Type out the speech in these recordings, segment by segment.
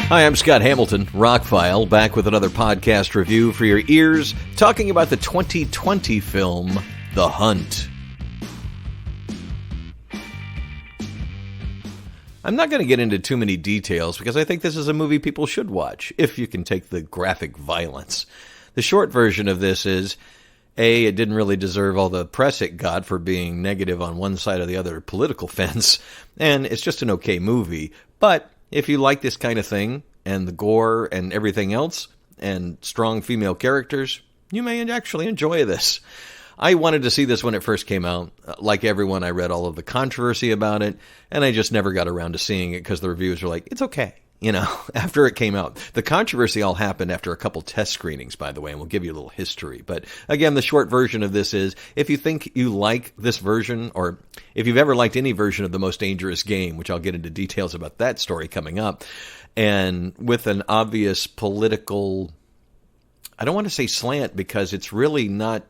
Hi, I'm Scott Hamilton, ROCKFILE, back with another podcast review for your ears, talking about the 2020 film, The Hunt. I'm not going to get into too many details because I think this is a movie people should watch, if you can take the graphic violence. The short version of this is, A, it didn't really deserve all the press it got for being negative on one side or the other political fence, and it's just an okay movie. But if you like this kind of thing, and the gore and everything else, and strong female characters, you may actually enjoy this. I wanted to see this when it first came out. Like everyone, I read all of the controversy about it, and I just never got around to seeing it because the reviews were like, it's okay, after it came out. The controversy all happened after a couple test screenings, by the way, and we'll give you a little history. But again, the short version of this is, if you think you like this version, or if you've ever liked any version of The Most Dangerous Game, which I'll get into details about that story coming up, and with an obvious political, I don't want to say slant because it's really not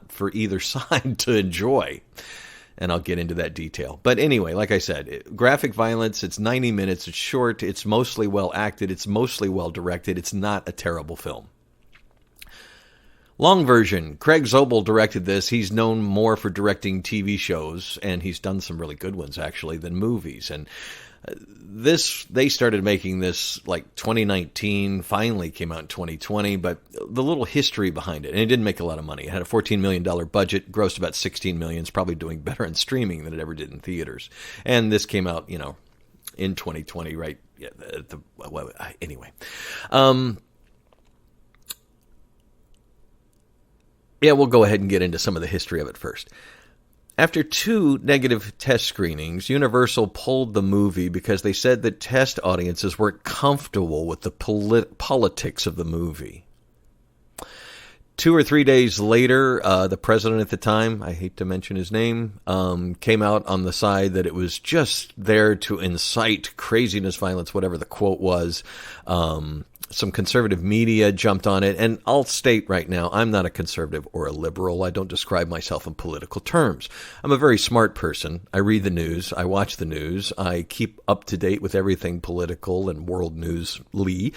for either side to enjoy. And I'll get into that detail. But anyway, like I said, graphic violence, it's 90 minutes, it's short, it's mostly well acted, it's mostly well directed, it's not a terrible film. Long version, Craig Zobel directed this. He's known more for directing TV shows, and he's done some really good ones actually, than movies. And they started making this like 2019, finally came out in 2020, but the little history behind it, and it didn't make a lot of money. It had a $14 million budget, grossed about $16 million. It's probably doing better in streaming than it ever did in theaters. And this came out, in 2020, right? Yeah, anyway. We'll go ahead and get into some of the history of it first. After 2 negative test screenings, Universal pulled the movie because they said that test audiences weren't comfortable with the politics of the movie. 2 or 3 days later, the president at the time, I hate to mention his name, came out on the side that it was just there to incite craziness, violence, whatever the quote was. Some conservative media jumped on it, and I'll state right now, I'm not a conservative or a liberal. I don't describe myself in political terms. I'm a very smart person. I read the news. I watch the news. I keep up to date with everything political and world news-ly.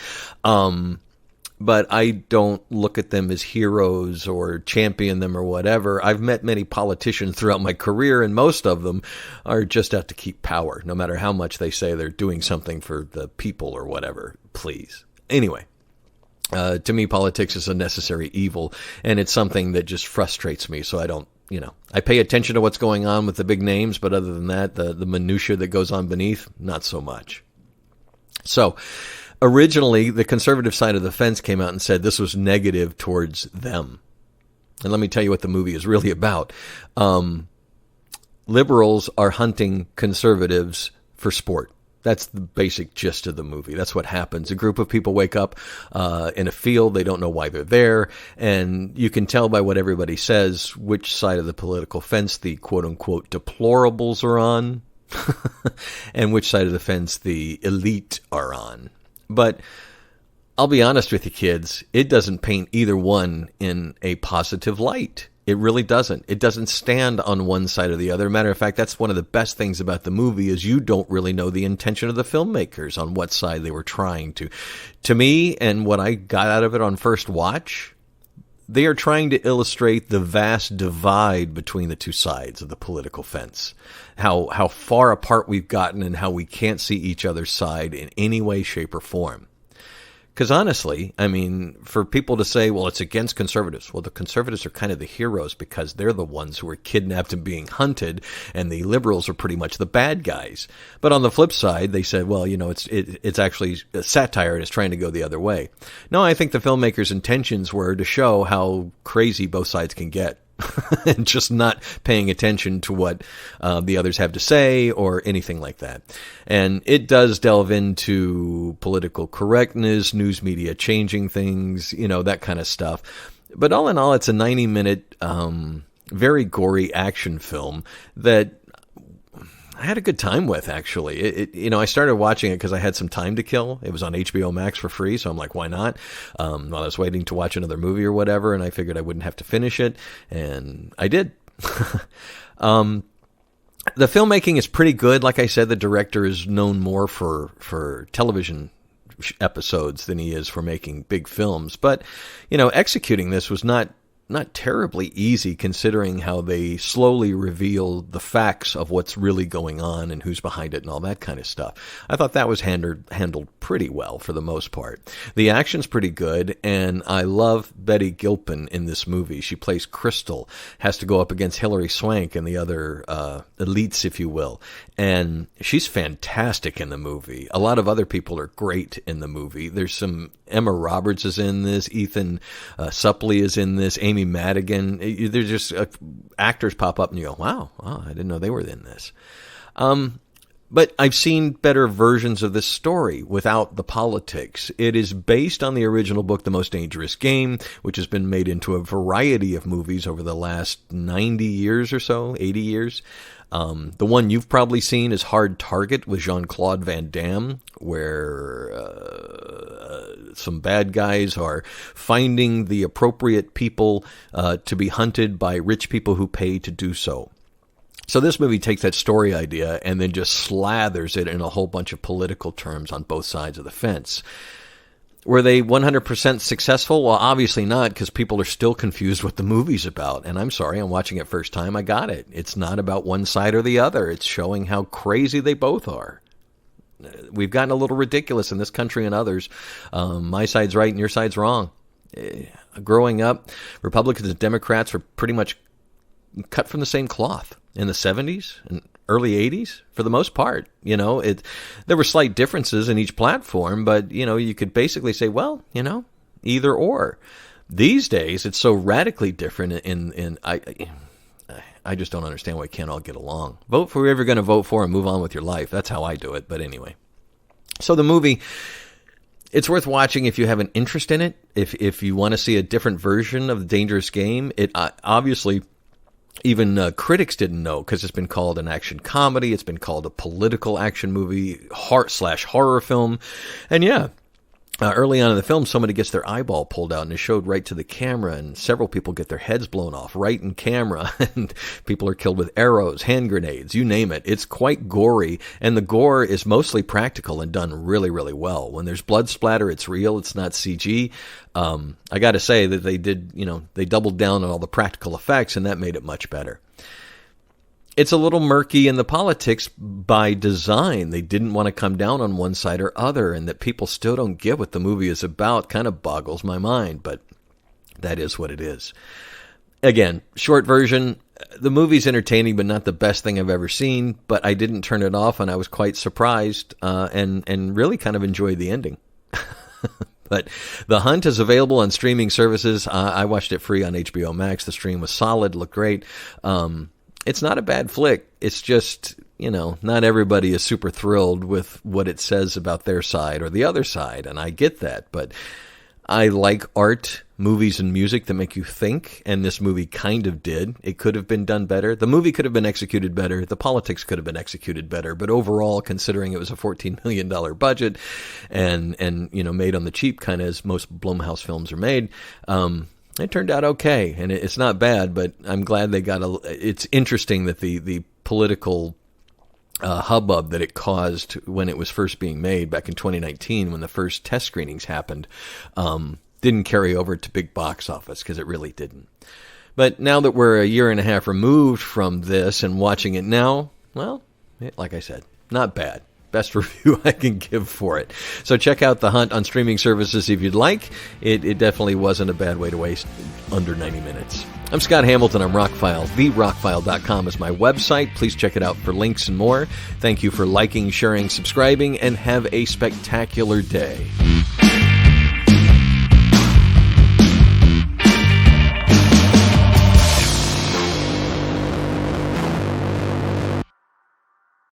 But I don't look at them as heroes or champion them or whatever. I've met many politicians throughout my career, and most of them are just out to keep power, no matter how much they say they're doing something for the people or whatever. Please. Anyway, to me, politics is a necessary evil, and it's something that just frustrates me, so I don't, I pay attention to what's going on with the big names, but other than that, the minutia that goes on beneath, not so much. So, originally, the conservative side of the fence came out and said this was negative towards them. And let me tell you what the movie is really about. Liberals are hunting conservatives for sport. That's the basic gist of the movie. That's what happens. A group of people wake up in a field. They don't know why they're there. And you can tell by what everybody says which side of the political fence the quote-unquote deplorables are on and which side of the fence the elite are on. But I'll be honest with you, kids, it doesn't paint either one in a positive light. It really doesn't. It doesn't stand on one side or the other. Matter of fact, that's one of the best things about the movie is you don't really know the intention of the filmmakers on what side they were trying to. To me, and what I got out of it on first watch, they are trying to illustrate the vast divide between the two sides of the political fence. How far apart we've gotten and how we can't see each other's side in any way, shape, or form. Because honestly, I mean, for people to say, well, it's against conservatives. Well, the conservatives are kind of the heroes because they're the ones who are kidnapped and being hunted, and the liberals are pretty much the bad guys. But on the flip side, they said, well, it's actually a satire and it's trying to go the other way. No, I think the filmmakers' intentions were to show how crazy both sides can get. And just not paying attention to what the others have to say or anything like that. And it does delve into political correctness, news media changing things, that kind of stuff. But all in all, it's a 90-minute, very gory action film that I had a good time with, actually. I started watching it because I had some time to kill. It was on HBO Max for free, so I'm like, why not? While I was waiting to watch another movie or whatever, and I figured I wouldn't have to finish it, and I did. The filmmaking is pretty good. Like I said, the director is known more for television episodes than he is for making big films. But, executing this was not terribly easy, considering how they slowly reveal the facts of what's really going on and who's behind it and all that kind of stuff. I thought that was handled pretty well for the most part. The action's pretty good, and I love Betty Gilpin in this movie. She plays Crystal, has to go up against Hilary Swank and the other elites, if you will. And she's fantastic in the movie. A lot of other people are great in the movie. There's some Emma Roberts is in this. Ethan Suplee is in this. Amy Madigan. There's just actors pop up and you go, wow, I didn't know they were in this. But I've seen better versions of this story without the politics. It is based on the original book, The Most Dangerous Game, which has been made into a variety of movies over the last 90 years or so, 80 years. The one you've probably seen is Hard Target with Jean-Claude Van Damme, where some bad guys are finding the appropriate people to be hunted by rich people who pay to do so. So this movie takes that story idea and then just slathers it in a whole bunch of political terms on both sides of the fence. Were they 100% successful? Well, obviously not, because people are still confused what the movie's about. And I'm sorry, I'm watching it first time. I got it. It's not about one side or the other. It's showing how crazy they both are. We've gotten a little ridiculous in this country and others. My side's right and your side's wrong. Growing up, Republicans and Democrats were pretty much cut from the same cloth in the 70s and early 80s for the most part. There were slight differences in each platform, but you could basically say, well, either or. These days it's so radically different, and I just don't understand why we can't all get along. Vote for whoever you're going to vote for and move on with your life. That's how I do it. But anyway, so the movie, it's worth watching if you have an interest in it. If you want to see a different version of The Dangerous Game, it obviously, even critics didn't know, because it's been called an action comedy. It's been called a political action movie / horror film. And yeah, early on in the film, somebody gets their eyeball pulled out and is showed right to the camera, and several people get their heads blown off right in camera, and people are killed with arrows, hand grenades, you name it. It's quite gory, and the gore is mostly practical and done really, really well. When there's blood splatter, it's real, it's not CG. I got to say that they doubled down on all the practical effects, and that made it much better. It's a little murky in the politics by design. They didn't want to come down on one side or other, and that people still don't get what the movie is about kind of boggles my mind, but that is what it is. Again, short version, the movie's entertaining, but not the best thing I've ever seen, but I didn't turn it off, and I was quite surprised and really kind of enjoyed the ending. But The Hunt is available on streaming services. I watched it free on HBO Max. The stream was solid, looked great. It's not a bad flick. It's just, not everybody is super thrilled with what it says about their side or the other side, and I get that. But I like art, movies, and music that make you think, and this movie kind of did. It could have been done better. The movie could have been executed better. The politics could have been executed better. But overall, considering it was a $14 million budget and made on the cheap, kind of as most Blumhouse films are made, it turned out okay, and it's not bad, but I'm glad they got it's interesting that the political hubbub that it caused when it was first being made back in 2019, when the first test screenings happened, didn't carry over to big box office, because it really didn't. But now that we're a year and a half removed from this and watching it now, well, like I said, not bad. Best review I can give for it. So check out The Hunt on streaming services if you'd like. It definitely wasn't a bad way to waste under 90 minutes. I'm Scott Hamilton. I'm ROCKFILE. TheRockFile.com is my website. Please check it out for links and more. Thank you for liking, sharing, subscribing, and have a spectacular day.